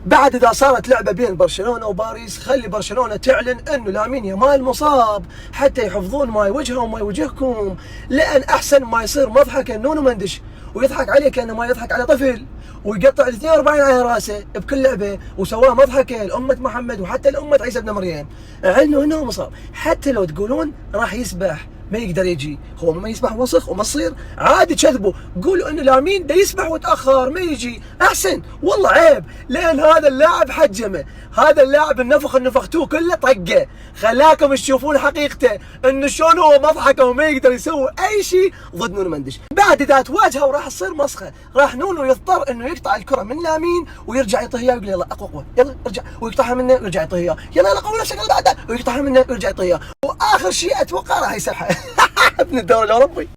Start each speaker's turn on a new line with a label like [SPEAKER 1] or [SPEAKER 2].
[SPEAKER 1] بعد اذا صارت لعبه بين برشلونه وباريس، خلي برشلونه تعلن انه لامين يامال مصاب حتى يحفظون ما وجهه وما وجهكم، لان احسن ما يصير مضحكه نونو مندش ويضحك عليه كانه ما يضحك على طفل، ويقطع 42 على راسه بكل لعبه، وسواه مضحكه لامه محمد وحتى لامه عيسى ابن مريم. اعلنوا انه مصاب، حتى لو تقولون راح يسبح ما يقدر يجي، هو ما يسبح وسخ وما تصير عادي تكذبوا، قولوا انه لامين دا يسبح وتاخر ما يجي، احسن والله عيب، لان هذا اللاعب حجمه، هذا اللاعب النفخ اللي نفختوه كله طقه، خلاكم تشوفون حقيقته انه شلون هو مضحكه وما يقدر يسوي اي شيء ضد نونو مندش. بعد اذا تواجهوا راح تصير مسخه، راح نونو يضطر انه يقطع الكره من لامين ويرجع يعطيها اياه ويقول يلا اقوى قوه يلا ارجع، ويقطعها منه ويرجع يعطيها اياه، يلا يلا قوي نفسك بعده ويقطعها منه ويرجع يعطيها اياه، واخر شيء اتوقع راح يسحها ابن الدوري الاوروبي.